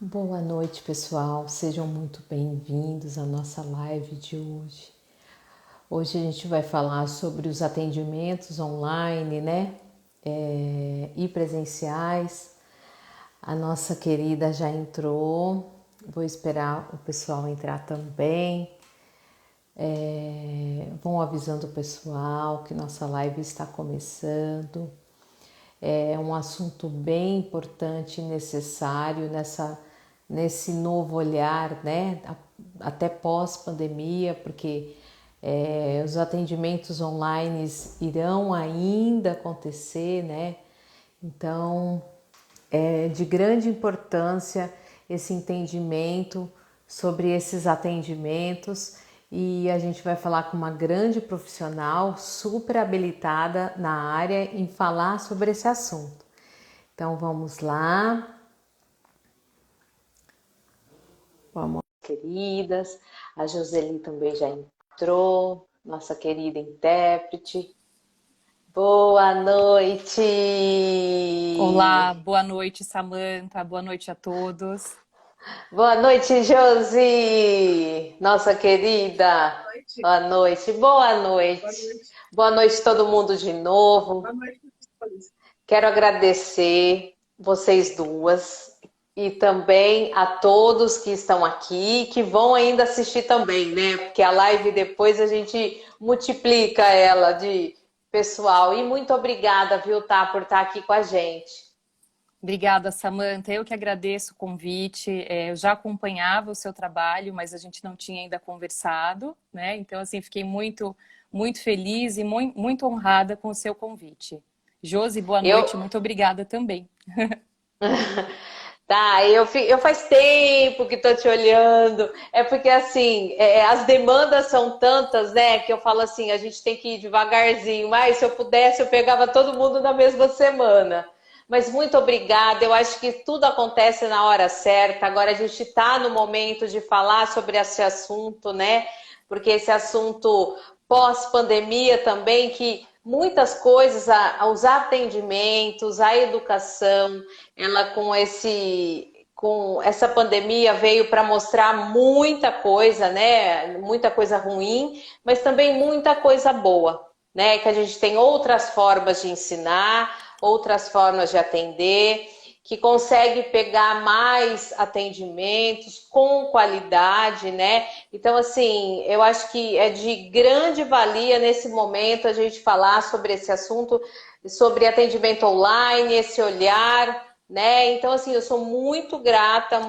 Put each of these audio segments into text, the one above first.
Boa noite, pessoal. Sejam muito bem-vindos à nossa live de hoje. Hoje a gente vai falar sobre os atendimentos online, né? E presenciais. A nossa querida já entrou. Vou esperar o pessoal entrar também. Vão avisando o pessoal que nossa live está começando. É um assunto bem importante e necessário nesse novo olhar, né? Até pós-pandemia, porque os atendimentos online irão ainda acontecer, né? Então, é de grande importância esse entendimento sobre esses atendimentos e a gente vai falar com uma grande profissional super habilitada na área em falar sobre esse assunto. Então vamos lá, vamos, queridas. A Joseli também já entrou, nossa querida intérprete. Boa Olá, noite! boa noite, Samantha. Boa noite a todos. Boa noite, Josi, nossa querida. Boa noite, boa noite. Boa noite, todo mundo de novo. Quero agradecer vocês duas e também a todos que estão aqui, que vão ainda assistir também, né? Porque a live depois a gente multiplica ela de pessoal. E muito obrigada, viu, tá, por estar aqui com a gente. Obrigada, Samantha. Eu que agradeço o convite. Eu já acompanhava o seu trabalho, mas a gente não tinha ainda conversado, né? Então, assim, fiquei muito feliz e muito honrada com o seu convite. Josi, boa Eu, noite. Muito obrigada também. Tá, eu faz tempo que tô te olhando. É porque assim, as demandas são tantas, né? Que eu falo assim, a gente tem que ir devagarzinho. Mas se eu pudesse, eu pegava todo mundo na mesma semana. Mas muito obrigada. Eu acho que tudo acontece na hora certa. Agora a gente está no momento de falar sobre esse assunto, né? Porque esse assunto pós-pandemia também, que muitas coisas, os atendimentos, a educação, ela com essa pandemia veio para mostrar muita coisa, né? Muita coisa ruim, mas também muita coisa boa, né? Que a gente tem outras formas de ensinar, outras formas de atender, que consegue pegar mais atendimentos com qualidade, né? Então, assim, eu acho que é de grande valia nesse momento a gente falar sobre esse assunto, sobre atendimento online, esse olhar, né? Então, assim, eu sou muito grata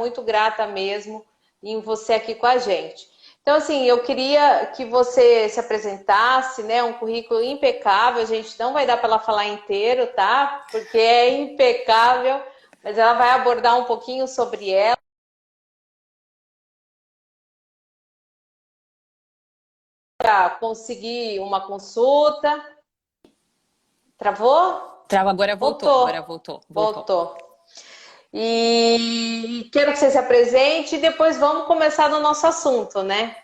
mesmo em você aqui com a gente. Então, assim, eu queria que você se apresentasse, né? Um currículo impecável. A gente não vai dar para ela falar inteiro, tá? Porque é impecável, mas ela vai abordar um pouquinho sobre ela para conseguir uma consulta. Travou? Trava, agora voltou, agora Voltou. voltou. Voltou. E quero que você se apresente e depois vamos começar no nosso assunto, né?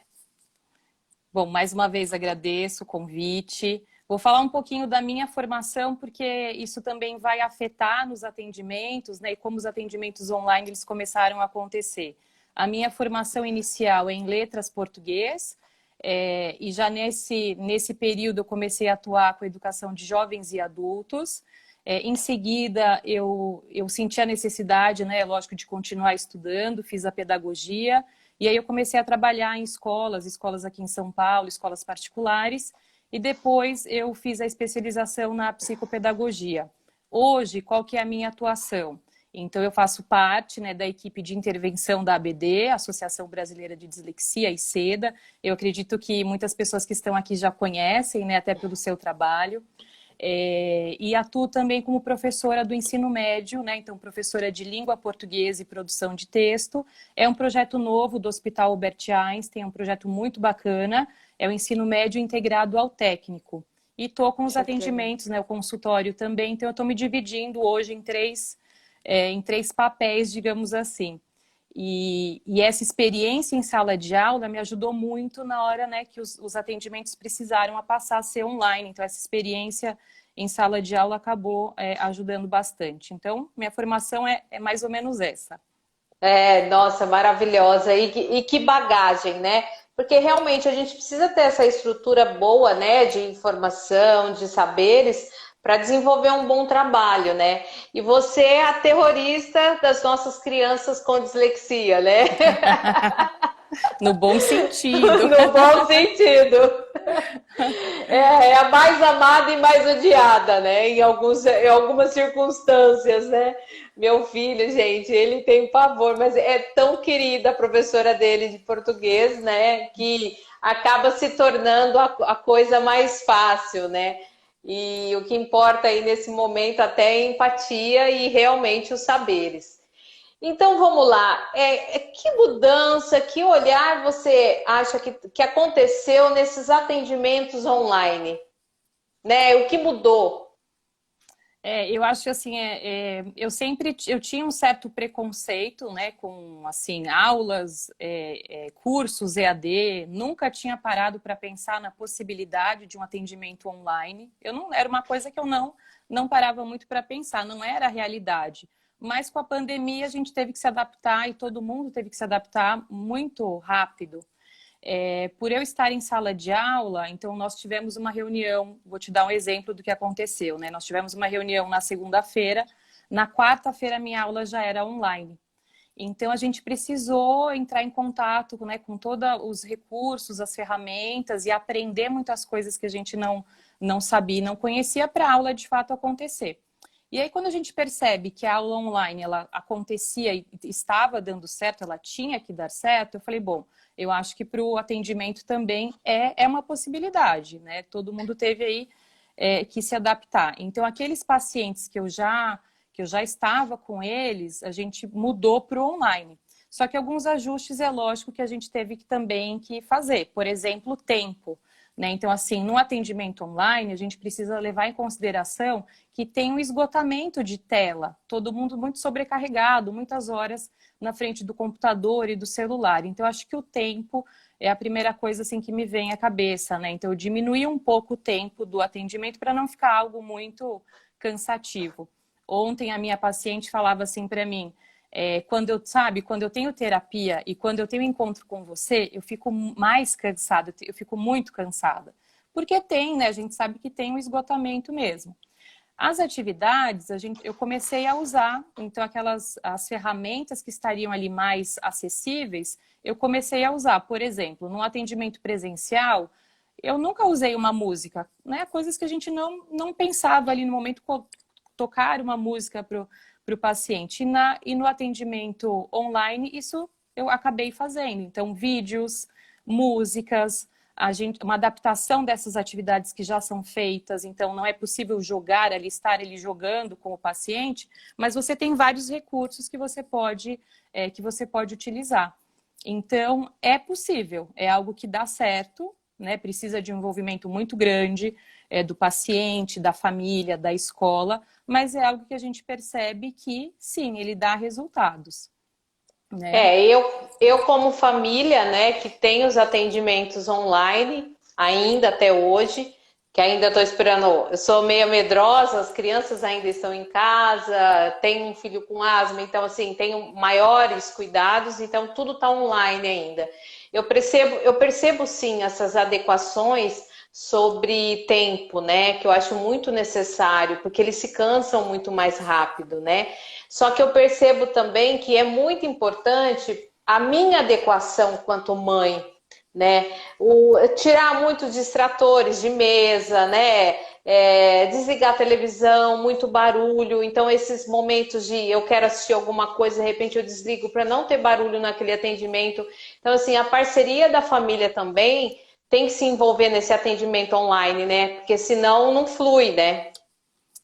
Bom, mais uma vez agradeço o convite. Vou falar um pouquinho da minha formação, porque isso também vai afetar nos atendimentos, né? E como os atendimentos online eles começaram a acontecer. A minha formação inicial é em letras português, e já nesse período eu comecei a atuar com a educação de jovens e adultos. Em seguida, eu senti a necessidade, né, lógico, de continuar estudando, fiz a pedagogia, e aí eu comecei a trabalhar em escolas aqui em São Paulo, escolas particulares, e depois eu fiz a especialização na psicopedagogia. Hoje, qual que é a minha atuação? Então, eu faço parte, né, da equipe de intervenção da ABD, Associação Brasileira de Dislexia e SEDA. Eu acredito que muitas pessoas que estão aqui já conhecem, né, até pelo seu trabalho. E atuo também como professora do ensino médio, né? Então, professora de língua portuguesa e produção de texto. É um projeto novo do Hospital Albert Einstein, é um projeto muito bacana, é o ensino médio integrado ao técnico. E estou com os Puxa, que legal. atendimentos, né, o consultório também, então eu estou me dividindo hoje em três papéis, digamos assim. E essa experiência em sala de aula me ajudou muito na hora, né, que os atendimentos precisaram a passar a ser online. Então, essa experiência em sala de aula acabou ajudando bastante. Então, minha formação é mais ou menos essa. Nossa, maravilhosa. E que bagagem, né? Porque realmente a gente precisa ter essa estrutura boa, né, de informação, de saberes, para desenvolver um bom trabalho, né? E você é a terrorista das nossas crianças com dislexia, né? No bom sentido. No bom sentido. É a mais amada e mais odiada, né? Em algumas circunstâncias, né? Meu filho, gente, ele tem pavor, mas é tão querida a professora dele de português, né? Que acaba se tornando a coisa mais fácil, né? E o que importa aí nesse momento até é empatia e realmente os saberes. Então vamos lá. Que mudança, que olhar você acha que aconteceu nesses atendimentos online? Né? O que mudou? Eu acho que assim, eu tinha um certo preconceito, né, com assim aulas, cursos EAD, nunca tinha parado para pensar na possibilidade de um atendimento online. Eu não era uma coisa que eu não parava muito para pensar, não era a realidade. Mas com a pandemia a gente teve que se adaptar e todo mundo teve que se adaptar muito rápido. Por eu estar em sala de aula, então nós tivemos uma reunião, vou te dar um exemplo do que aconteceu, né? Nós tivemos uma reunião na segunda-feira, na quarta-feira minha aula já era online. Então a gente precisou entrar em contato, né, com todos os recursos, as ferramentas e aprender muitas coisas que a gente não sabia, não conhecia para a aula de fato acontecer. E aí, quando a gente percebe que a aula online ela acontecia e estava dando certo, ela tinha que dar certo, eu falei, bom, eu acho que para o atendimento também é uma possibilidade, né? Todo mundo teve aí que se adaptar. Então, aqueles pacientes que eu já estava com eles, a gente mudou para o online. Só que alguns ajustes é lógico que a gente teve que também que fazer. Por exemplo, o tempo. Né? Então, assim, no atendimento online, a gente precisa levar em consideração que tem um esgotamento de tela, todo mundo muito sobrecarregado, muitas horas na frente do computador e do celular. Então, acho que o tempo é a primeira coisa assim, que me vem à cabeça, né? Então, eu diminuí um pouco o tempo do atendimento para não ficar algo muito cansativo. Ontem, a minha paciente falava assim para mim, quando eu tenho terapia e quando eu tenho encontro com você, eu fico mais cansada, eu fico muito cansada. Porque tem, né? A gente sabe que tem um esgotamento mesmo. As atividades, eu comecei a usar, então as ferramentas que estariam ali mais acessíveis, eu comecei a usar. Por exemplo, no atendimento presencial, eu nunca usei uma música, né? Coisas que a gente não pensava ali no momento, tocar uma música para o paciente. E no atendimento online, isso eu acabei fazendo. Então, vídeos, músicas, uma adaptação dessas atividades que já são feitas, então não é possível jogar ali, estar ali jogando com o paciente, mas você tem vários recursos que você pode utilizar. Então, é possível, é algo que dá certo, né? Precisa de um envolvimento muito grande do paciente, da família, da escola, mas é algo que a gente percebe que, sim, ele dá resultados. Né? Eu como família, né, que tem os atendimentos online ainda até hoje, que ainda estou esperando, eu sou meio medrosa, as crianças ainda estão em casa, tenho um filho com asma, então assim, tenho maiores cuidados, então tudo está online ainda. Eu percebo sim essas adequações sobre tempo, né, que eu acho muito necessário, porque eles se cansam muito mais rápido, né? Só que eu percebo também que é muito importante a minha adequação quanto mãe, né? Tirar muitos distratores de mesa, né? Desligar a televisão, muito barulho. Então, esses momentos de eu quero assistir alguma coisa, de repente eu desligo para não ter barulho naquele atendimento. Então, assim, a parceria da família também tem que se envolver nesse atendimento online, né? Porque senão não flui, né?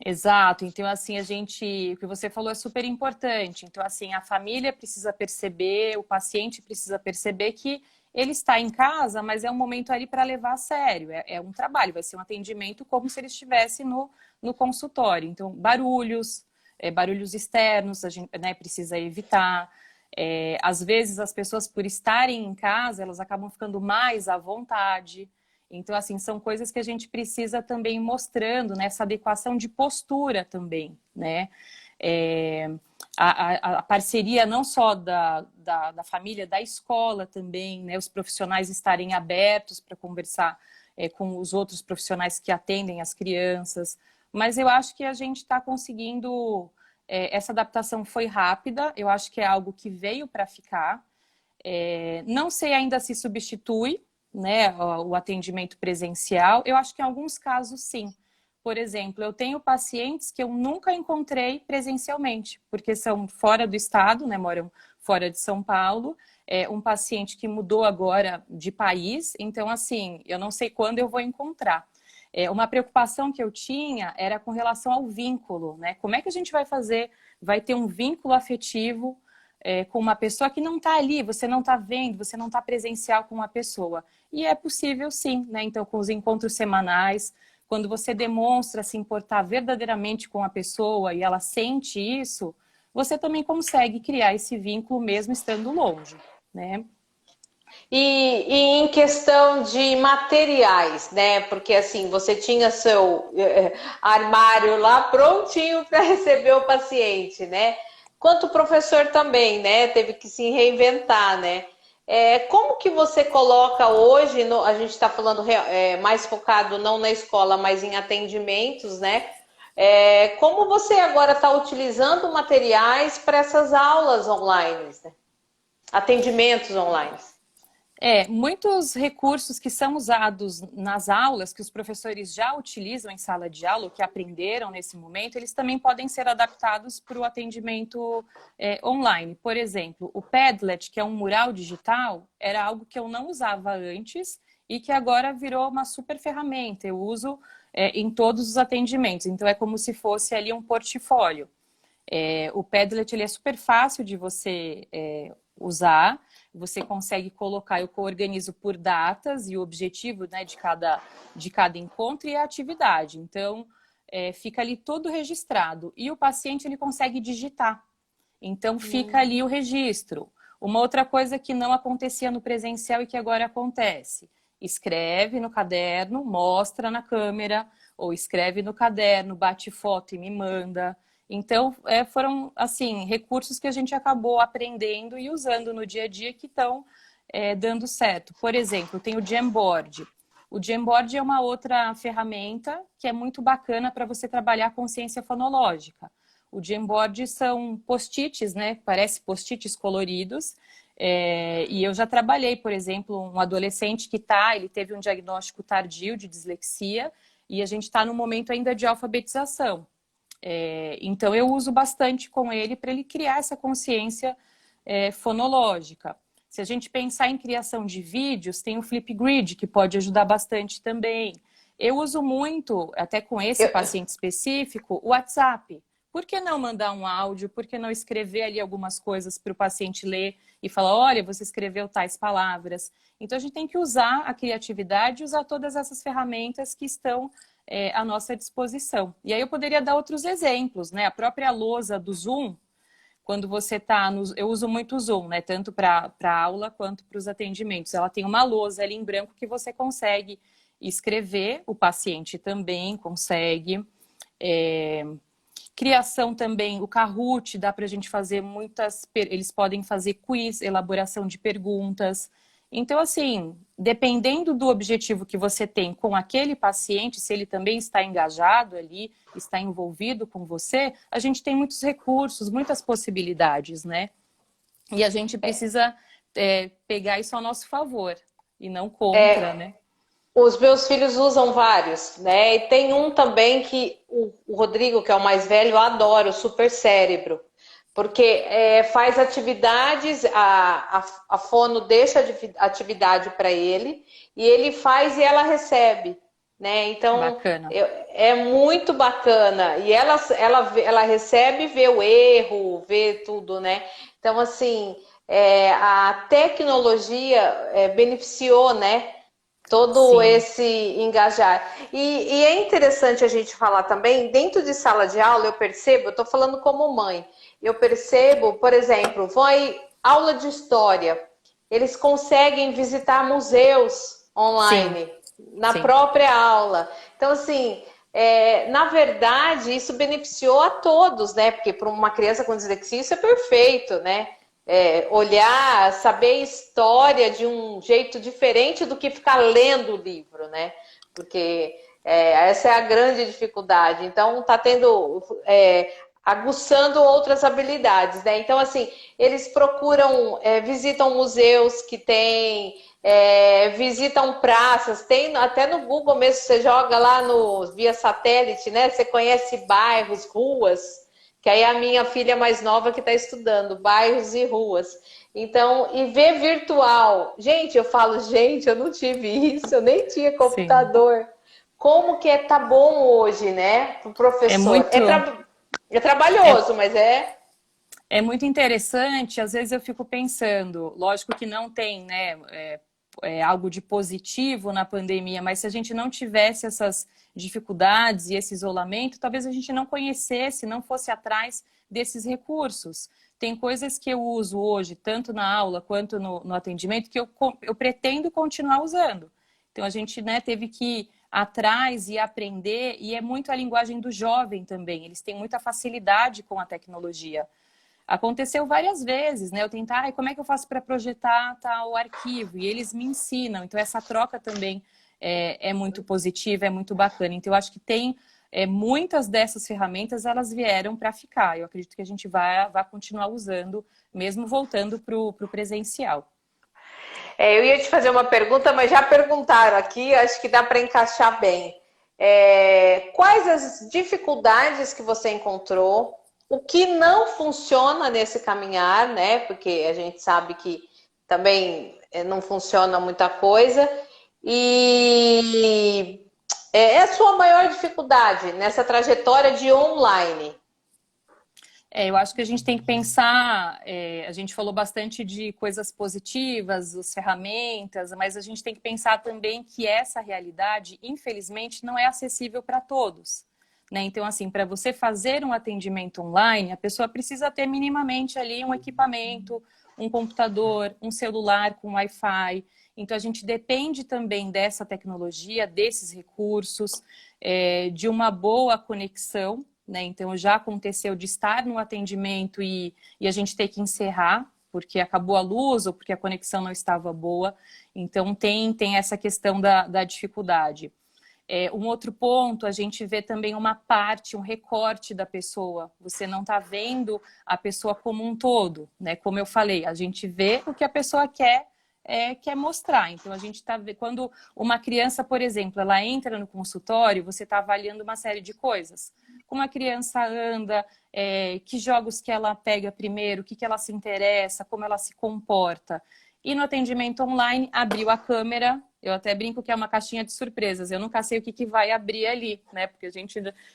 Exato, então assim, o que você falou é super importante. Então assim, a família precisa perceber, o paciente precisa perceber que ele está em casa, mas é um momento ali para levar a sério, é um trabalho, vai ser um atendimento como se ele estivesse no consultório. Então, barulhos externos, a gente, né, precisa evitar. Às vezes as pessoas, por estarem em casa, elas acabam ficando mais à vontade. Então, assim, são coisas que a gente precisa também ir mostrando, nessa adequação de postura também, né? a parceria não só da família, da escola também, né? Os profissionais estarem abertos para conversar com os outros profissionais que atendem as crianças. Mas eu acho que a gente está conseguindo... essa adaptação foi rápida, eu acho que é algo que veio para ficar. Não sei ainda se substitui, né, o atendimento presencial. Eu acho que em alguns casos, sim. Por exemplo, eu tenho pacientes que eu nunca encontrei presencialmente, porque são fora do estado, né, moram fora de São Paulo. Um paciente que mudou agora de país, então, assim, eu não sei quando eu vou encontrar. Uma preocupação que eu tinha era com relação ao vínculo, né? Como é que a gente vai fazer? Vai ter um vínculo afetivo com uma pessoa que não está ali, você não está vendo, você não está presencial com uma pessoa. E é possível sim, né? Então, com os encontros semanais, quando você demonstra se importar verdadeiramente com a pessoa e ela sente isso, você também consegue criar esse vínculo mesmo estando longe, né? E em questão de materiais, né? Porque assim, você tinha seu armário lá prontinho para receber o paciente, né? Quanto o professor também, né? Teve que se reinventar, né? Como que você coloca hoje, a gente está falando mais focado não na escola, mas em atendimentos, né? Como você agora está utilizando materiais para essas aulas online, né? Atendimentos online? Muitos recursos que são usados nas aulas, que os professores já utilizam em sala de aula, ou que aprenderam nesse momento, eles também podem ser adaptados para o atendimento online. Por exemplo, o Padlet, que é um mural digital, era algo que eu não usava antes e que agora virou uma super ferramenta. Eu uso em todos os atendimentos, então é como se fosse ali um portfólio. O Padlet ele é super fácil de você usar. Você consegue colocar, eu organizo por datas e o objetivo, né, de cada encontro e a atividade. Então, fica ali todo registrado. E o paciente ele consegue digitar. Então, fica ali o registro. Uma outra coisa que não acontecia no presencial e que agora acontece. Escreve no caderno, mostra na câmera, ou escreve no caderno, bate foto e me manda. Então, foram, assim, recursos que a gente acabou aprendendo e usando no dia a dia que estão dando certo. Por exemplo, tem o Jamboard. O Jamboard é uma outra ferramenta que é muito bacana para você trabalhar a consciência fonológica. O Jamboard são post-its, né? Parece post-its coloridos. E eu já trabalhei, por exemplo, um adolescente que ele teve um diagnóstico tardio de dislexia e a gente está no momento ainda de alfabetização. Então eu uso bastante com ele para ele criar essa consciência fonológica. Se a gente pensar em criação de vídeos, tem o Flipgrid, que pode ajudar bastante também. Eu uso muito, até com esse paciente específico, o WhatsApp. Por que não mandar um áudio? Por que não escrever ali algumas coisas para o paciente ler e falar, olha, você escreveu tais palavras. Então a gente tem que usar a criatividade e usar todas essas ferramentas que estão à nossa disposição. E aí eu poderia dar outros exemplos, né? A própria lousa do Zoom, quando você está eu uso muito o Zoom, né? Tanto para aula quanto para os atendimentos. Ela tem uma lousa ali em branco que você consegue escrever, o paciente também consegue. Criação também, o Kahoot, dá para a gente fazer eles podem fazer quiz, elaboração de perguntas. Então, assim, dependendo do objetivo que você tem com aquele paciente, se ele também está engajado ali, está envolvido com você, a gente tem muitos recursos, muitas possibilidades, né? E a gente precisa pegar isso ao nosso favor e não contra, né? Os meus filhos usam vários, né? E tem um também que o Rodrigo, que é o mais velho, adora, o Super Cérebro. Porque faz atividades, a fono deixa atividade para ele, e ele faz e ela recebe, né? Então, bacana. É muito bacana. E ela recebe, vê o erro, vê tudo, né? Então, assim, a tecnologia beneficiou, né? Todo Sim. esse engajar. E é interessante a gente falar também, dentro de sala de aula, eu estou falando como mãe, eu percebo, por exemplo, aula de história, eles conseguem visitar museus online, Sim. na própria aula. Então, assim, Na verdade, isso beneficiou a todos, né? Porque para uma criança com dislexia isso é perfeito, né? Olhar, saber história de um jeito diferente do que ficar lendo o livro, né? Porque essa é a grande dificuldade. Então, está tendo, aguçando outras habilidades, né? Então, assim, eles procuram, visitam museus que têm, visitam praças, tem até no Google mesmo, você joga lá via satélite, né? Você conhece bairros, ruas, que aí é a minha filha mais nova que está estudando, bairros e ruas. Então, e ver virtual. Gente, eu falo, gente, eu não tive isso, eu nem tinha Sim. computador. Como que tá bom hoje, né, para o É professor? muito, É é, trabalhoso, mas é muito interessante. Às vezes eu fico pensando, lógico que não tem, né, algo de positivo na pandemia, mas se a gente não tivesse essas dificuldades e esse isolamento, talvez a gente não conhecesse, não fosse atrás desses recursos. Tem coisas que eu uso hoje, tanto na aula quanto no atendimento, que eu pretendo continuar usando. Então a gente, né, teve que ir atrás e aprender, e é muito a linguagem do jovem também. Eles têm muita facilidade com a tecnologia. Aconteceu várias vezes, né? Eu tentar, como é que eu faço para projetar tal arquivo? E eles me ensinam. Então, essa troca também é muito positiva, é muito bacana. Então, eu acho que tem muitas dessas ferramentas, elas vieram para ficar. Eu acredito que a gente vai continuar usando, mesmo voltando para o presencial. eu ia te fazer uma pergunta, mas já perguntaram aqui, acho que dá para encaixar bem. Quais as dificuldades que você encontrou? O que não funciona nesse caminhar, né? Porque a gente sabe que também não funciona muita coisa. E é a sua maior dificuldade nessa trajetória de online? Eu acho que a gente tem que pensar, a gente falou bastante de coisas positivas, as ferramentas, mas a gente tem que pensar também que essa realidade, infelizmente, não é acessível para todos. Né? Então, assim, para você fazer um atendimento online, a pessoa precisa ter minimamente ali um equipamento, um computador, um celular com Wi-Fi. Então, a gente depende também dessa tecnologia, desses recursos, de uma boa conexão, né? Então, já aconteceu de estar no atendimento e a gente ter que encerrar, porque acabou a luz ou porque a conexão não estava boa. Então, tem essa questão da dificuldade. Um outro ponto, a gente vê também uma parte, um recorte da pessoa. Você não está vendo a pessoa como um todo, né? Como eu falei, a gente vê o que a pessoa quer mostrar. Então, a gente está vendo... Quando uma criança, por exemplo, ela entra no consultório, você está avaliando uma série de coisas. Como a criança anda, que jogos que ela pega primeiro, o que ela se interessa, como ela se comporta. E no atendimento online, abriu a câmera, eu até brinco que é uma caixinha de surpresas, eu nunca sei o que vai abrir ali, né? Porque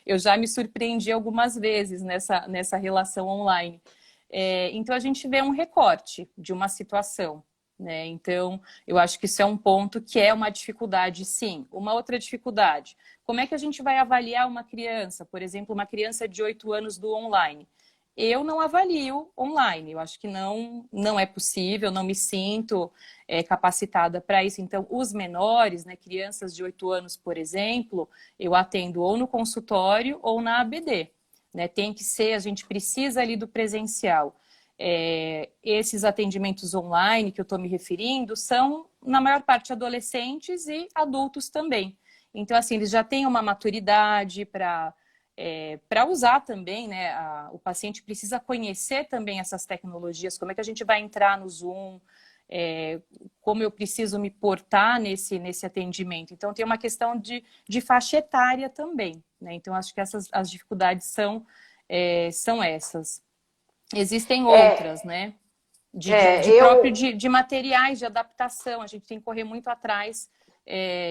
eu já me surpreendi algumas vezes nessa relação online. Então, a gente vê um recorte de uma situação. Né? Então, eu acho que isso é um ponto que é uma dificuldade, sim. Uma outra dificuldade, como é que a gente vai avaliar uma criança, por exemplo, uma criança de 8 anos do online? Eu não avalio online, eu acho que não é possível, não me sinto capacitada para isso. Então, os menores, né, crianças de 8 anos, por exemplo, eu atendo ou no consultório ou na ABD. Né? Tem que ser, a gente precisa ali do presencial. Esses atendimentos online que eu estou me referindo são, na maior parte, adolescentes e adultos também. Então, assim, eles já têm uma maturidade para usar também, né? O paciente precisa conhecer também essas tecnologias, como é que a gente vai entrar no Zoom, como eu preciso me portar nesse atendimento. Então, tem uma questão de faixa etária também, né? Então, acho que as dificuldades são essas. Existem outras, né? De materiais de adaptação. A gente tem que correr muito atrás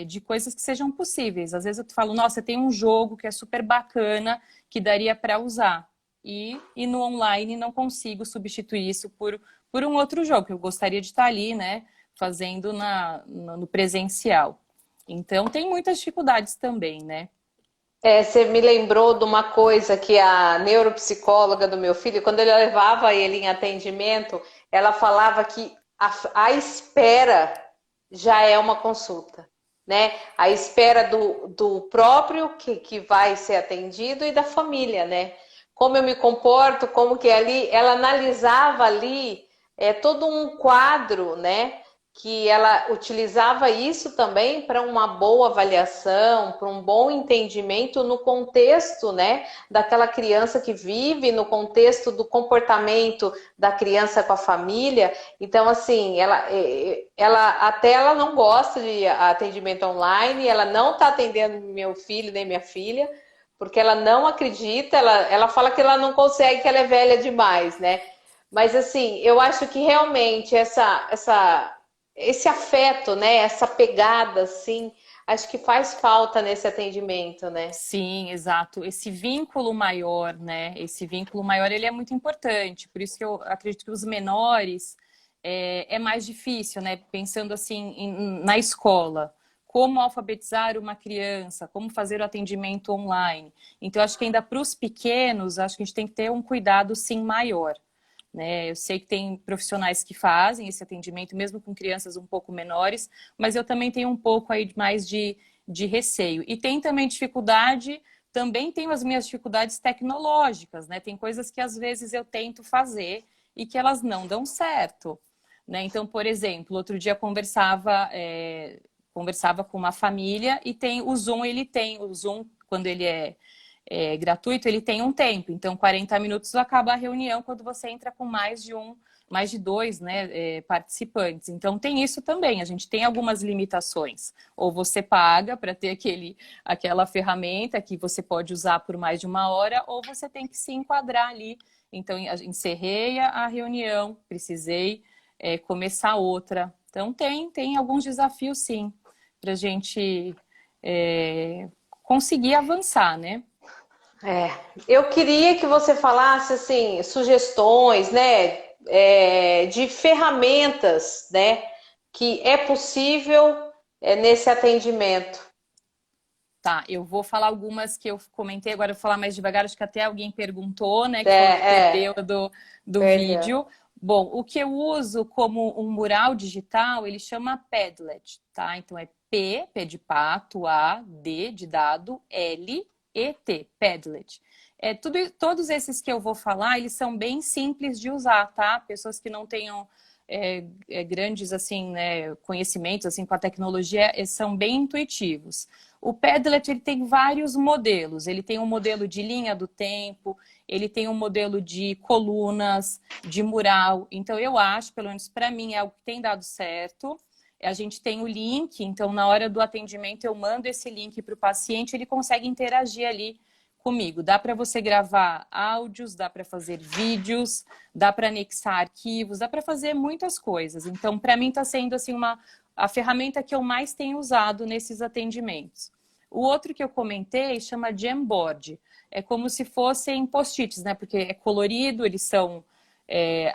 de coisas que sejam possíveis. Às vezes eu te falo, nossa, tem um jogo que é super bacana, que daria para usar. E no online não consigo substituir isso por um outro jogo, que eu gostaria de estar ali, né? Fazendo no presencial. Então, tem muitas dificuldades também, né? Você me lembrou de uma coisa que a neuropsicóloga do meu filho, quando eu levava ele em atendimento, ela falava que a espera já é uma consulta. né? A espera do próprio que vai ser atendido e da família, né? Como eu me comporto, como que ali, ela analisava ali todo um quadro, né? Que ela utilizava isso também para uma boa avaliação, para um bom entendimento no contexto, né, daquela criança que vive, no contexto do comportamento da criança com a família. Então, assim, ela não gosta de atendimento online, ela não está atendendo meu filho nem minha filha, porque ela não acredita, ela fala que ela não consegue, que ela é velha demais, né? Mas assim, eu acho que realmente esse afeto, né? Essa pegada, assim, acho que faz falta nesse atendimento, né? Sim, exato. Esse vínculo maior, né? Esse vínculo maior, ele é muito importante. Por isso que eu acredito que os menores é mais difícil, né? Pensando assim na escola. Como alfabetizar uma criança, como fazer o atendimento online. Então, acho que ainda para os pequenos, acho que a gente tem que ter um cuidado, sim, maior. Né? Eu sei que tem profissionais que fazem esse atendimento, mesmo com crianças um pouco menores, mas eu também tenho um pouco aí mais de receio. E tem também dificuldade, também tenho as minhas dificuldades tecnológicas, né? Tem coisas que às vezes eu tento fazer e que elas não dão certo. Né? Então, por exemplo, outro dia conversava com uma família e tem o Zoom, quando ele é gratuito, ele tem um tempo. Então, 40 minutos acaba a reunião quando você entra com mais de dois, né, participantes. Então, tem isso também. A gente tem algumas limitações. Ou você paga para ter aquela ferramenta que você pode usar por mais de uma hora, ou você tem que se enquadrar ali. Então, encerrei a reunião, precisei começar outra. Então, tem alguns desafios, sim, para a gente conseguir avançar, né? É, eu queria que você falasse assim, sugestões, né, de ferramentas, né, que é possível nesse atendimento. Tá, eu vou falar algumas que eu comentei, agora eu vou falar mais devagar, acho que até alguém perguntou, né, que falou que perdeu do Perdeu. vídeo. Bom, o que eu uso como um mural digital, ele chama Padlet, tá? Então é P de pato, A, D de dado, L, E, T, Padlet. Todos esses que eu vou falar, eles são bem simples de usar, tá? Pessoas que não tenham grandes, assim, né, conhecimentos, assim, com a tecnologia, são bem intuitivos. O Padlet ele tem vários modelos. Ele tem um modelo de linha do tempo, ele tem um modelo de colunas, de mural. Então, eu acho, pelo menos para mim, é algo que tem dado certo. A gente tem o link, então, na hora do atendimento, eu mando esse link para o paciente, ele consegue interagir ali comigo. Dá para você gravar áudios, dá para fazer vídeos, dá para anexar arquivos, dá para fazer muitas coisas. Então, para mim, está sendo assim a ferramenta que eu mais tenho usado nesses atendimentos. O outro que eu comentei chama Jamboard. É como se fossem post-its, né? Porque é colorido, eles são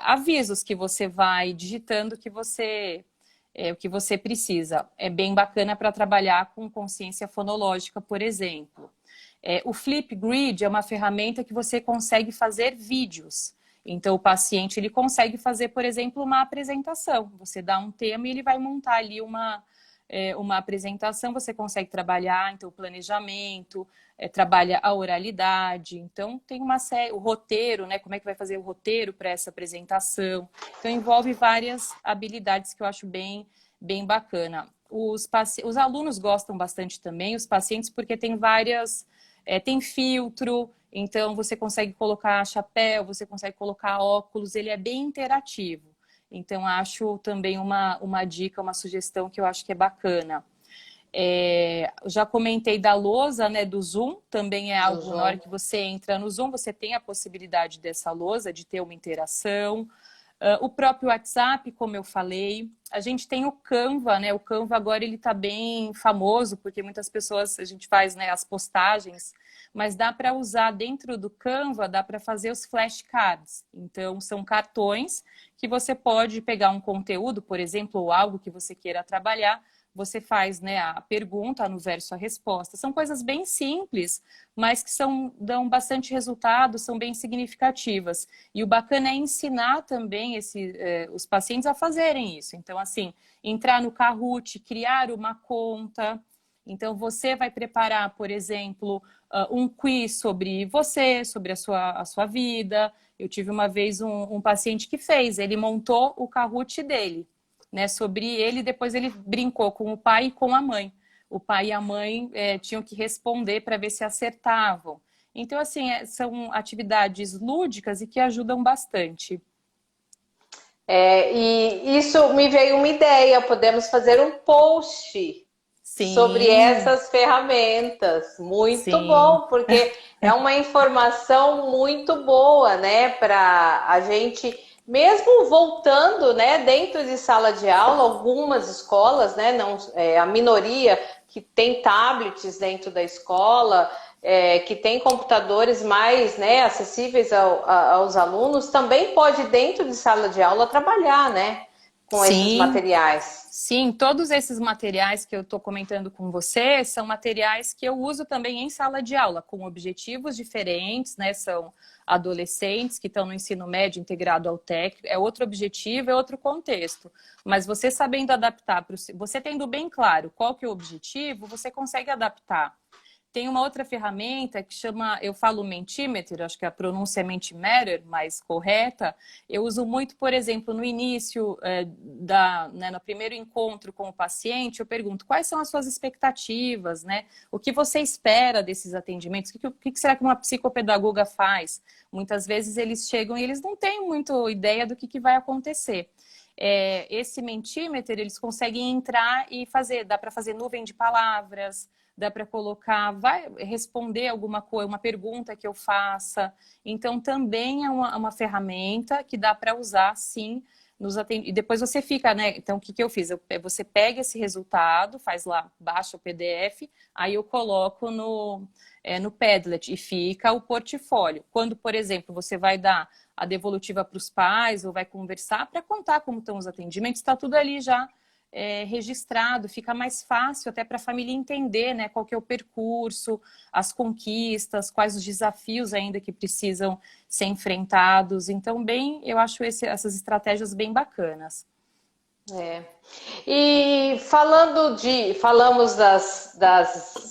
avisos que você vai digitando o que você precisa. É bem bacana para trabalhar com consciência fonológica, por exemplo. O Flipgrid é uma ferramenta que você consegue fazer vídeos. Então, o paciente ele consegue fazer, por exemplo, uma apresentação. Você dá um tema e ele vai montar ali uma apresentação. Você consegue trabalhar, então, o planejamento, trabalha a oralidade. Então, tem uma série, o roteiro, né? Como é que vai fazer o roteiro para essa apresentação. Então, envolve várias habilidades que eu acho bem bacana. Os alunos gostam bastante também, os pacientes, porque tem tem filtro, então você consegue colocar chapéu, você consegue colocar óculos, ele é bem interativo. Então, acho também uma dica, uma sugestão que eu acho que é bacana. Já comentei da lousa, né, do Zoom, também é algo, na hora que você entra no Zoom, você tem a possibilidade dessa lousa, de ter uma interação. O próprio WhatsApp, como eu falei, a gente tem o Canva, né? O Canva agora ele está bem famoso, porque muitas pessoas, a gente faz, né, as postagens, mas dá para usar dentro do Canva, dá para fazer os flashcards. Então, são cartões que você pode pegar um conteúdo, por exemplo, ou algo que você queira trabalhar, você faz, né, a pergunta no verso a resposta. São coisas bem simples, mas que dão bastante resultado, são bem significativas. E o bacana é ensinar também os pacientes a fazerem isso. Então, assim, entrar no Kahoot, criar uma conta. Então, você vai preparar, por exemplo, um quiz sobre você, sobre a sua vida. Eu tive uma vez um paciente que ele montou o Kahoot dele, né, sobre ele, depois ele brincou com o pai e com a mãe. O pai e a mãe tinham que responder para ver se acertavam. Então, assim, são atividades lúdicas e que ajudam bastante. E isso me veio uma ideia, podemos fazer um post sobre Sim, essas ferramentas. Muito sim, bom, porque é uma informação muito boa, né, para a gente, mesmo voltando, né, dentro de sala de aula, algumas escolas, né, não, a minoria que tem tablets dentro da escola, que tem computadores mais, né, acessíveis aos alunos, também pode, dentro de sala de aula, trabalhar, né, com esses sim. materiais. Sim, todos esses materiais que eu estou comentando com você são materiais que eu uso também em sala de aula, com objetivos diferentes, né? São adolescentes que estão no ensino médio integrado ao técnico, é outro objetivo, é outro contexto. Mas você sabendo adaptar, você tendo bem claro qual que é o objetivo, você consegue adaptar. Tem uma outra ferramenta que chama, eu falo Mentimeter, acho que a pronúncia é Mentimeter, mais correta. Eu uso muito, por exemplo, no início né, no primeiro encontro com o paciente, eu pergunto quais são as suas expectativas, né? O que você espera desses atendimentos? O que será que uma psicopedagoga faz? Muitas vezes eles chegam e eles não têm muito ideia do que vai acontecer. Esse Mentimeter, eles conseguem entrar e fazer, dá para fazer nuvem de palavras, dá para colocar, vai responder alguma coisa, uma pergunta que eu faça. Então, também é uma ferramenta que dá para usar, sim, e depois você fica, né? Então, o que eu fiz? Você pega esse resultado, faz lá, baixa o PDF, aí eu coloco no Padlet e fica o portfólio. Quando, por exemplo, você vai dar a devolutiva para os pais ou vai conversar para contar como estão os atendimentos, está tudo ali já registrado, fica mais fácil até para a família entender, né, qual que é o percurso, as conquistas, quais os desafios ainda que precisam ser enfrentados. Então, eu acho essas estratégias bem bacanas. É. E falamos das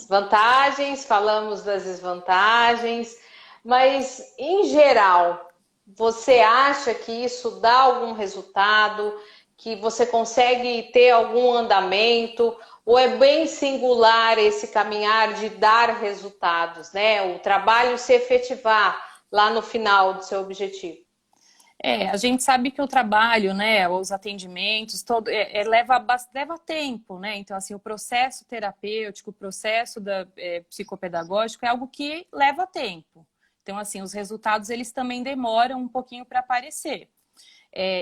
vantagens, falamos das desvantagens, mas em geral, você acha que isso dá algum resultado, que você consegue ter algum andamento, ou é bem singular esse caminhar de dar resultados, né? O trabalho se efetivar lá no final do seu objetivo? A gente sabe que o trabalho, né, os atendimentos, leva tempo, né? Então, assim, o processo terapêutico, o processo psicopedagógico é algo que leva tempo. Então, assim, os resultados, eles também demoram um pouquinho para aparecer.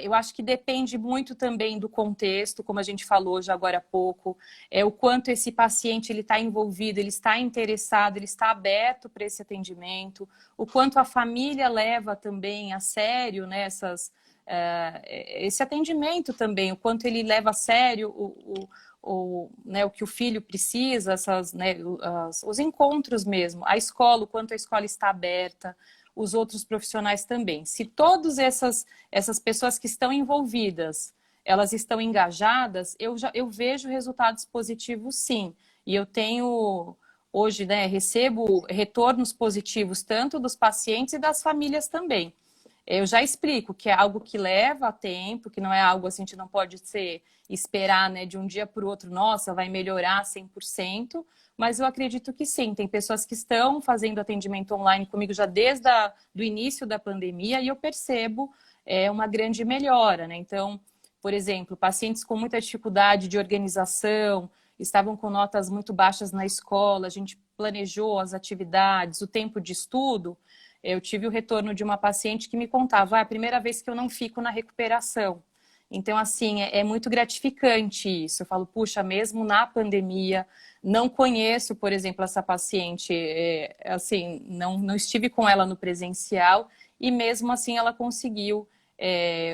Eu acho que depende muito também do contexto, como a gente falou já agora há pouco, o quanto esse paciente ele está envolvido, ele está interessado, ele está aberto para esse atendimento, o quanto a família leva também a sério, né, esse atendimento também, o quanto ele leva a sério né, o que o filho precisa, né, os encontros mesmo, a escola, o quanto a escola está aberta, os outros profissionais também. Se todas essas pessoas que estão envolvidas, elas estão engajadas, eu vejo resultados positivos, sim. E eu tenho, hoje, né, recebo retornos positivos tanto dos pacientes e das famílias também. Eu já explico que é algo que leva tempo, que não é algo assim, a gente não pode esperar, né, de um dia para o outro, nossa, vai melhorar 100%, mas eu acredito que sim, tem pessoas que estão fazendo atendimento online comigo já desde do início da pandemia e eu percebo uma grande melhora, né? Então, por exemplo, pacientes com muita dificuldade de organização, estavam com notas muito baixas na escola, a gente planejou as atividades, o tempo de estudo. Eu tive o retorno de uma paciente que me contava, é a primeira vez que eu não fico na recuperação. Então, assim, é muito gratificante isso. Eu falo, puxa, mesmo na pandemia, não conheço, por exemplo, essa paciente, assim, não estive com ela no presencial e mesmo assim ela conseguiu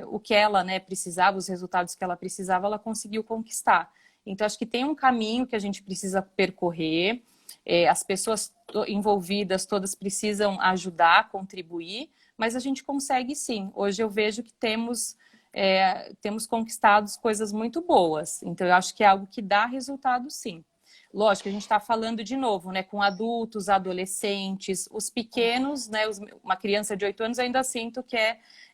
o que ela, né, precisava, os resultados que ela precisava, ela conseguiu conquistar. Então, acho que tem um caminho que a gente precisa percorrer, as pessoas envolvidas todas precisam ajudar, contribuir, mas a gente consegue sim. Hoje eu vejo que temos conquistado coisas muito boas. Então, eu acho que é algo que dá resultado sim. Lógico, a gente está falando de novo, né, com adultos, adolescentes, os pequenos, né, uma criança de 8 anos, eu ainda sinto que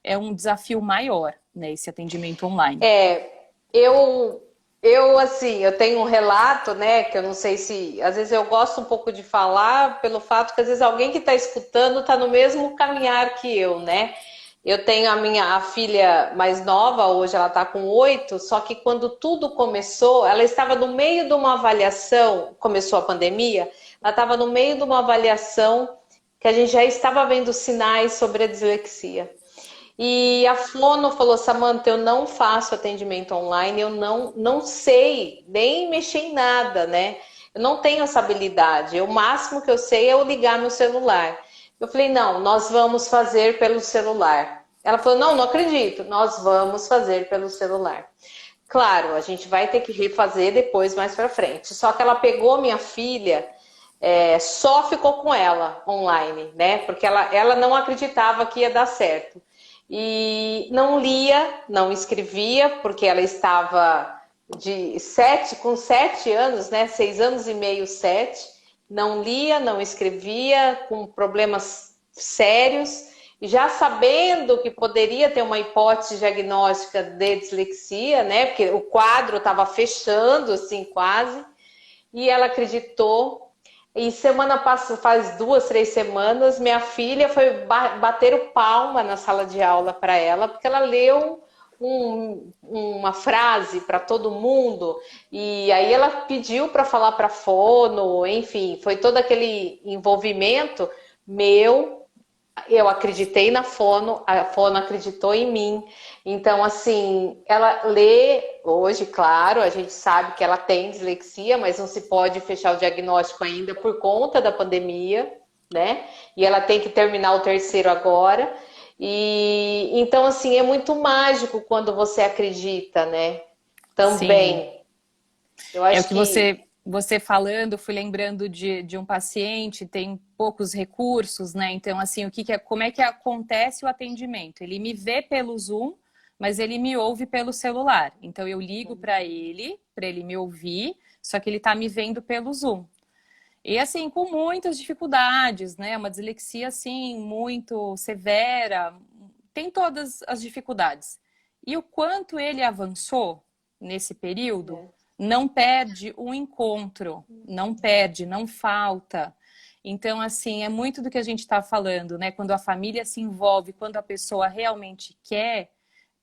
é um desafio maior, né, esse atendimento online. Assim, eu tenho um relato, né, que eu não sei se, às vezes eu gosto um pouco de falar pelo fato que às vezes alguém que está escutando está no mesmo caminhar que eu, né? Eu tenho a filha mais nova, hoje ela está com 8, só que quando tudo começou, ela estava no meio de uma avaliação, começou a pandemia, ela estava no meio de uma avaliação que a gente já estava vendo sinais sobre a dislexia. E a Fono falou, Samantha, eu não faço atendimento online, eu não sei nem mexer em nada, né? Eu não tenho essa habilidade. O máximo que eu sei é eu ligar meu celular. Eu falei, não, nós vamos fazer pelo celular. Ela falou, não, não acredito, nós vamos fazer pelo celular. Claro, a gente vai ter que refazer depois, mais pra frente. Só que ela pegou minha filha, só ficou com ela online, né? Porque ela não acreditava que ia dar certo. E não lia, não escrevia, porque ela estava com 7 anos, né? 6 anos e meio, 7. Não lia, não escrevia, com problemas sérios, e já sabendo que poderia ter uma hipótese diagnóstica de dislexia, né? Porque o quadro estava fechando, assim, quase, e ela acreditou. E semana passada, faz 2, 3 semanas, minha filha foi bater o palma na sala de aula para ela, porque ela leu uma frase para todo mundo, e aí ela pediu para falar para a Fono, enfim, foi todo aquele envolvimento meu. Eu acreditei na Fono, a Fono acreditou em mim. Então, assim, ela lê hoje, claro, a gente sabe que ela tem dislexia, mas não se pode fechar o diagnóstico ainda por conta da pandemia, né? E ela tem que terminar o terceiro agora. E então, assim, é muito mágico quando você acredita, né? Sim. Também. Eu É o acho que que você falando, fui lembrando de um paciente, tem poucos recursos, né? Então, assim, como é que acontece o atendimento? Ele me vê pelo Zoom, mas ele me ouve pelo celular. Então, eu ligo para ele me ouvir, só que ele está me vendo pelo Zoom. E assim, com muitas dificuldades, né? Uma dislexia, assim, muito severa, tem todas as dificuldades. E o quanto ele avançou nesse período, não perde um encontro, não perde, não falta. Então, assim, é muito do que a gente está falando, né? Quando a família se envolve, quando a pessoa realmente quer,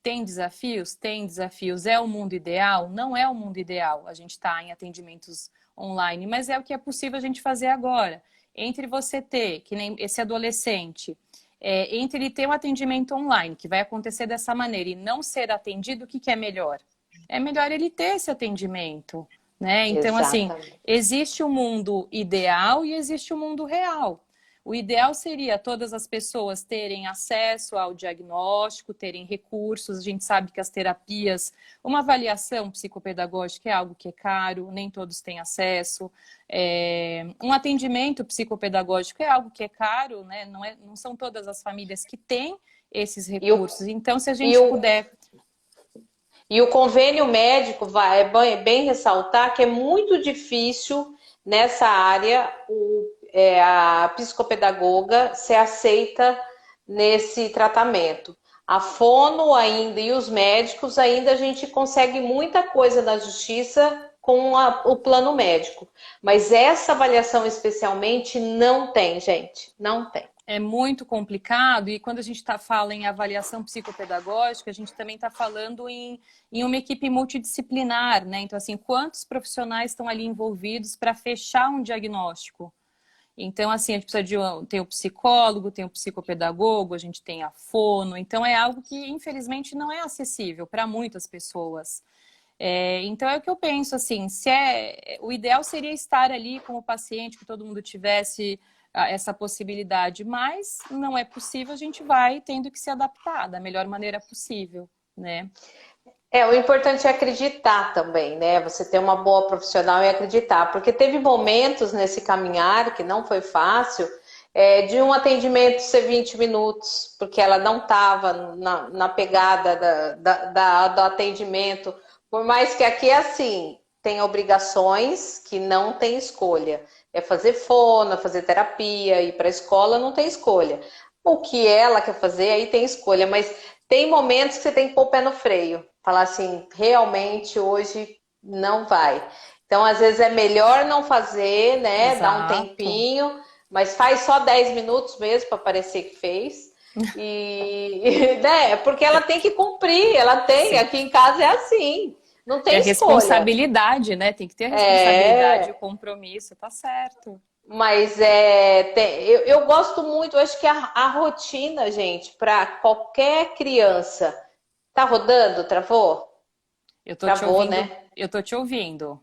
tem desafios? Tem desafios. É o mundo ideal? Não é o mundo ideal. A gente está em atendimentos online, mas é o que é possível a gente fazer agora. Entre você ter, que nem esse adolescente, entre ele ter um atendimento online, que vai acontecer dessa maneira, e não ser atendido, o que é melhor? É melhor ele ter esse atendimento, né? Então, assim, exatamente. existe o mundo ideal e existe o mundo real. O ideal seria todas as pessoas terem acesso ao diagnóstico, terem recursos. A gente sabe que as terapias, uma avaliação psicopedagógica é algo que é caro, nem todos têm acesso. Um atendimento psicopedagógico é algo que é caro, né? Não são todas as famílias que têm esses E o, recursos. Então, se a e gente o, puder. E o convênio médico bem ressaltar que é muito difícil nessa área a psicopedagoga ser aceita nesse tratamento. A fono ainda e os médicos ainda a gente consegue muita coisa na justiça com o plano médico. Mas essa avaliação especialmente não tem, gente. Não tem. É muito complicado, e quando a gente fala em avaliação psicopedagógica, a gente também está falando em uma equipe multidisciplinar, né? Então, assim, quantos profissionais estão ali envolvidos para fechar um diagnóstico? Então, assim, a gente precisa tem o psicólogo, tem o psicopedagogo, a gente tem a fono, então é algo que, infelizmente, não é acessível para muitas pessoas. Então, é o que eu penso, assim, o ideal seria estar ali com o paciente, que todo mundo tivesse essa possibilidade, mas não é possível, a gente vai tendo que se adaptar da melhor maneira possível, né? O importante é acreditar também, né? Você ter uma boa profissional e acreditar, porque teve momentos nesse caminhar que não foi fácil, de um atendimento ser 20 minutos, porque ela não estava na pegada do atendimento. Por mais que aqui é assim, tem obrigações que não tem escolha. É fazer fono, fazer terapia, ir para a escola, não tem escolha. O que ela quer fazer, aí tem escolha, mas tem momentos que você tem que pôr o pé no freio. Falar assim, realmente hoje não vai. Então, às vezes é melhor não fazer, né? Dar um Exato. tempinho, mas faz só 10 minutos mesmo para parecer que fez. E, né? Porque ela tem que cumprir, ela tem. Sim. Aqui em casa é assim, não É tem escolha. responsabilidade, né? Tem que ter a responsabilidade e o É, compromisso, tá certo. mas eu gosto muito, eu acho que a rotina, gente, para qualquer criança. Tá rodando? Travou? Eu tô te Travou, ouvindo, né? eu tô te ouvindo.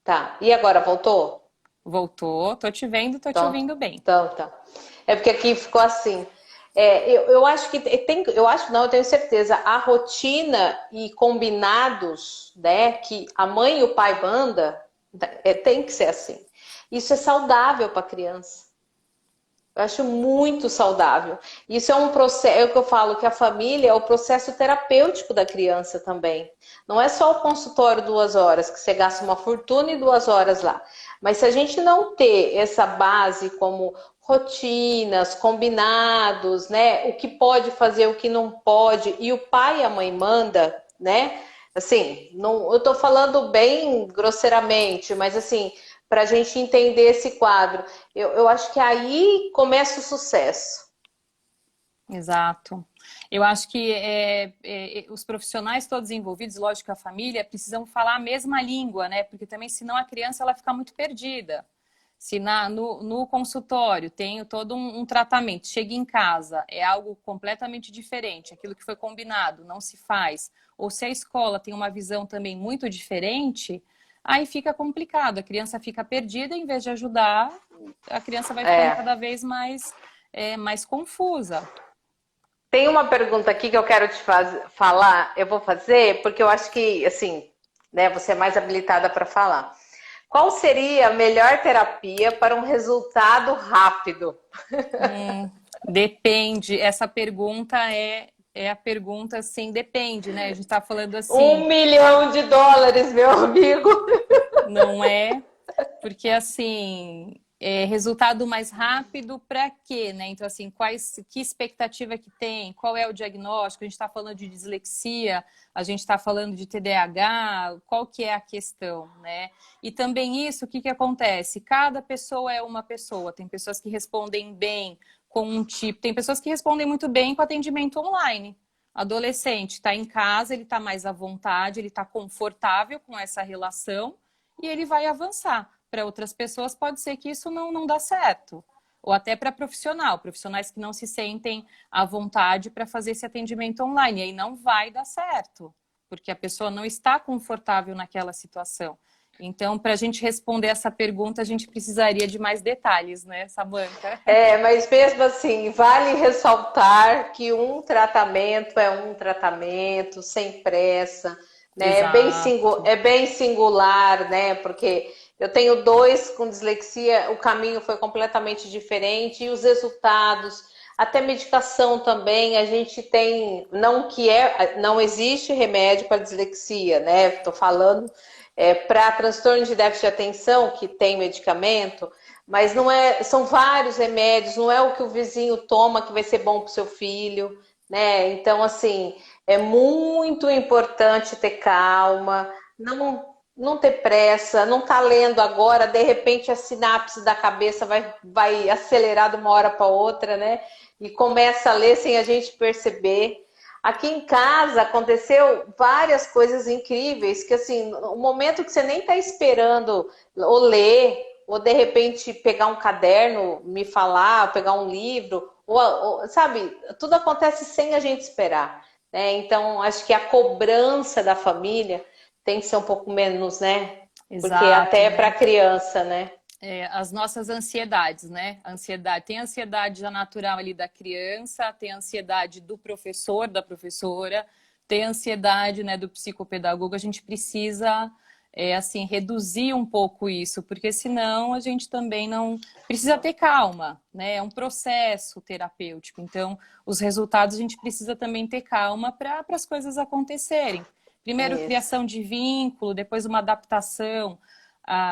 Tá. E agora voltou? Voltou, tô te vendo, tô te Então, ouvindo bem. tá. É porque aqui ficou assim. Eu acho que tem, eu acho não, eu tenho certeza, a rotina e combinados, né, que a mãe e o pai manda, tem que ser assim. Isso é saudável para a criança. Eu acho muito saudável. Isso é um processo, é o que eu falo, que a família é o processo terapêutico da criança também. Não é só o consultório 2 horas, que você gasta uma fortuna e 2 horas lá. Mas se a gente não ter essa base como rotinas, combinados, né? O que pode fazer, o que não pode, e o pai e a mãe manda, né? Assim, não, eu tô falando bem grosseiramente, mas assim, para a gente entender esse quadro. Eu acho que aí começa o sucesso. Exato. Eu acho que os profissionais todos envolvidos, lógico, a família, precisam falar a mesma língua, né? Porque também, senão a criança ela fica muito perdida. Se no consultório tem todo um tratamento, chega em casa, é algo completamente diferente, aquilo que foi combinado não se faz, ou se a escola tem uma visão também muito diferente, aí fica complicado, a criança fica perdida, em vez de ajudar, a criança vai ficando É. cada vez mais confusa. Tem uma pergunta aqui que eu quero falar, eu vou fazer, porque eu acho que, assim, né, você é mais habilitada para falar. Qual seria a melhor terapia para um resultado rápido? Depende. Essa pergunta é a pergunta assim, depende, né? A gente está falando assim, 1 milhão de dólares, meu amigo. não é? Porque assim, resultado mais rápido para quê, né? Então assim, que expectativa que tem? Qual é o diagnóstico? A gente está falando de dislexia, a gente está falando de TDAH, qual que é a questão, né? E também isso, o que que acontece? Cada pessoa é uma pessoa. Tem pessoas que respondem bem com um tipo, tem pessoas que respondem muito bem com atendimento online. Adolescente está em casa, ele está mais à vontade, ele está confortável com essa relação e ele vai avançar. Para outras pessoas pode ser que isso não dá certo. Ou até para profissionais que não se sentem à vontade para fazer esse atendimento online. E aí não vai dar certo, porque a pessoa não está confortável naquela situação. Então, para a gente responder essa pergunta, a gente precisaria de mais detalhes, né, Samantha? Mas mesmo assim, vale ressaltar que um tratamento é um tratamento, sem pressa, né? Exato. É bem singular, né? Porque eu tenho dois com dislexia, o caminho foi completamente diferente e os resultados, até medicação também, a gente tem, não existe remédio para dislexia, né? Estou falando para transtorno de déficit de atenção, que tem medicamento, mas não é, são vários remédios, não é o que o vizinho toma que vai ser bom para o seu filho, né? Então, assim, é muito importante ter calma, não ter pressa, não tá lendo agora, de repente a sinapse da cabeça vai acelerar de uma hora para outra, né? E começa a ler sem a gente perceber. Aqui em casa aconteceu várias coisas incríveis que assim, o momento que você nem está esperando ou ler, ou de repente pegar um caderno, me falar, pegar um livro, sabe, tudo acontece sem a gente esperar, né? Então, acho que a cobrança da família tem que ser um pouco menos, né? Porque Exato, até para né? criança, né? As nossas ansiedades, né? Tem a ansiedade já natural ali da criança, tem a ansiedade do professor, da professora, ter ansiedade, né, do psicopedagogo, a gente precisa assim, reduzir um pouco isso, porque senão a gente também não precisa ter calma, né? É um processo terapêutico. Então, os resultados a gente precisa também ter calma para as coisas acontecerem. Primeiro, Isso. criação de vínculo, depois uma adaptação.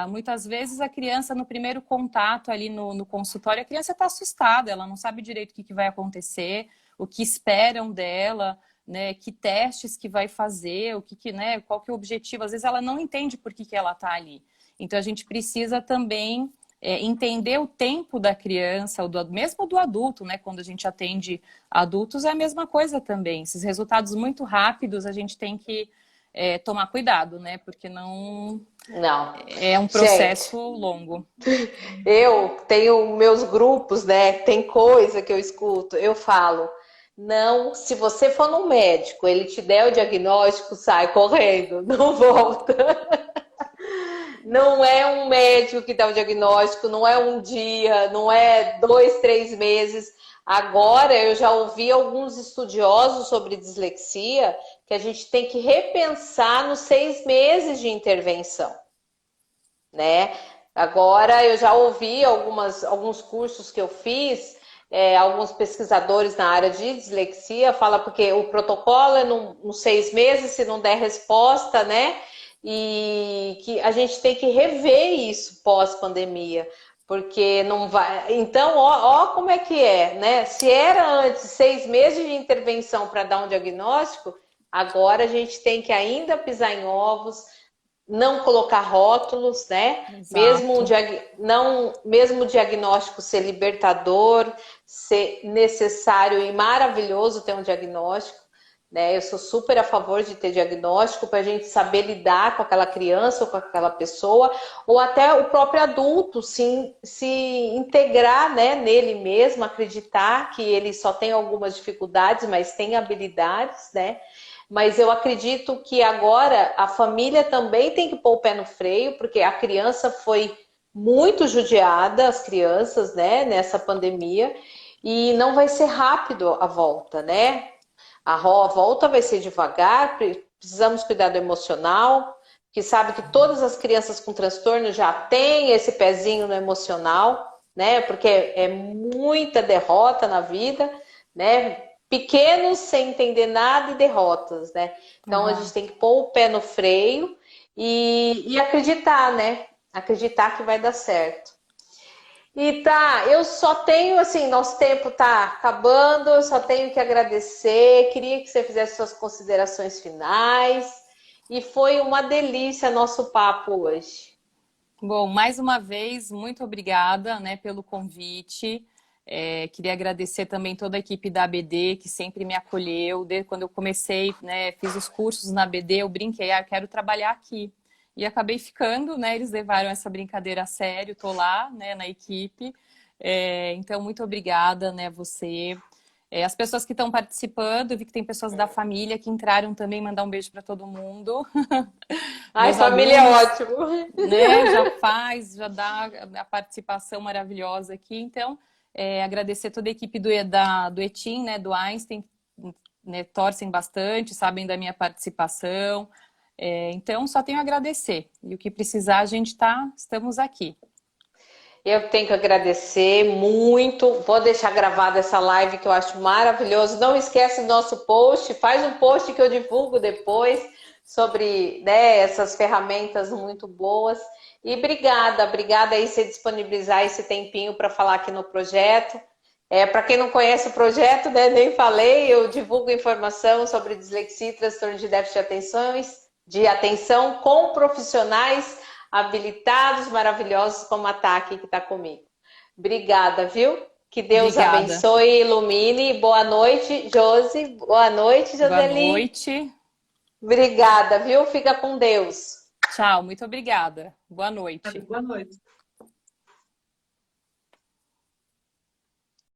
Muitas vezes a criança, no primeiro contato ali no consultório, a criança está assustada, ela não sabe direito o que vai acontecer, o que esperam dela, né, que testes que vai fazer, né, qual que é o objetivo. Às vezes ela não entende por que ela está ali. Então a gente precisa também entender o tempo da criança, mesmo do adulto, né? Quando a gente atende adultos é a mesma coisa também. Esses resultados muito rápidos a gente tem que tomar cuidado, né? Porque não Não. é um Gente, processo longo. eu tenho meus grupos, né? Tem coisa que eu escuto, eu falo, não, se você for no médico, ele te der o diagnóstico, sai correndo, não volta. Não é um médico que dá o diagnóstico, não é um dia, não é 2, 3 meses. Agora eu já ouvi alguns estudiosos sobre dislexia que a gente tem que repensar nos 6 meses de intervenção, né? Agora eu já ouvi alguns cursos que eu fiz, alguns pesquisadores na área de dislexia fala porque o protocolo é nos 6 meses, se não der resposta, né? E que a gente tem que rever isso pós-pandemia, porque não vai. Então, ó como é que é, né? Se era antes 6 meses de intervenção para dar um diagnóstico, agora a gente tem que ainda pisar em ovos, não colocar rótulos, né? Exato. Mesmo o diagnóstico ser libertador, ser necessário e maravilhoso ter um diagnóstico, né? Eu sou super a favor de ter diagnóstico para a gente saber lidar com aquela criança ou com aquela pessoa, ou até o próprio adulto se integrar, né, nele mesmo, acreditar que ele só tem algumas dificuldades, mas tem habilidades, né? Mas eu acredito que agora a família também tem que pôr o pé no freio, porque a criança foi muito judiada, as crianças, né, nessa pandemia, e não vai ser rápido a volta, né? A volta vai ser devagar, precisamos cuidar do emocional, que sabe que todas as crianças com transtorno já têm esse pezinho no emocional, né? Porque é muita derrota na vida, né? Pequenos sem entender nada e derrotas, né? Então a gente tem que pôr o pé no freio e acreditar, né? Acreditar que vai dar certo. E tá, eu só tenho, assim, nosso tempo tá acabando, eu só tenho que agradecer. Queria que você fizesse suas considerações finais. E foi uma delícia nosso papo hoje. Bom, mais uma vez, muito obrigada, né, pelo convite. Queria agradecer também toda a equipe da ABD, que sempre me acolheu. Desde quando eu comecei, né, fiz os cursos na ABD, eu brinquei, eu quero trabalhar aqui. E acabei ficando, né, eles levaram essa brincadeira a sério, tô lá, né, na equipe. Então, muito obrigada, né, você. As pessoas que estão participando, eu vi que tem pessoas da família que entraram também, mandar um beijo para todo mundo. Ai, Meus família é alunos, ótimo. né, já dá a participação maravilhosa aqui. Então, agradecer toda a equipe do ETIM, né, do Einstein, né, torcem bastante, sabem da minha participação. Então, só tenho a agradecer. E o que precisar, estamos aqui. Eu tenho que agradecer muito. Vou deixar gravada essa live que eu acho maravilhoso. Não esquece do nosso post. Faz um post que eu divulgo depois sobre, né, essas ferramentas muito boas. E obrigada aí você disponibilizar esse tempinho para falar aqui no projeto. Para quem não conhece o projeto, né, nem falei, eu divulgo informação sobre dislexia e transtorno de déficit de atenção com profissionais habilitados, maravilhosos como a Taki que está comigo. Obrigada, viu? Que Deus Obrigada. abençoe e ilumine. Boa noite, Josi. Boa noite, Boa Joseli. noite. Obrigada, viu? Fica com Deus. Tchau, muito obrigada. Boa noite. Boa noite.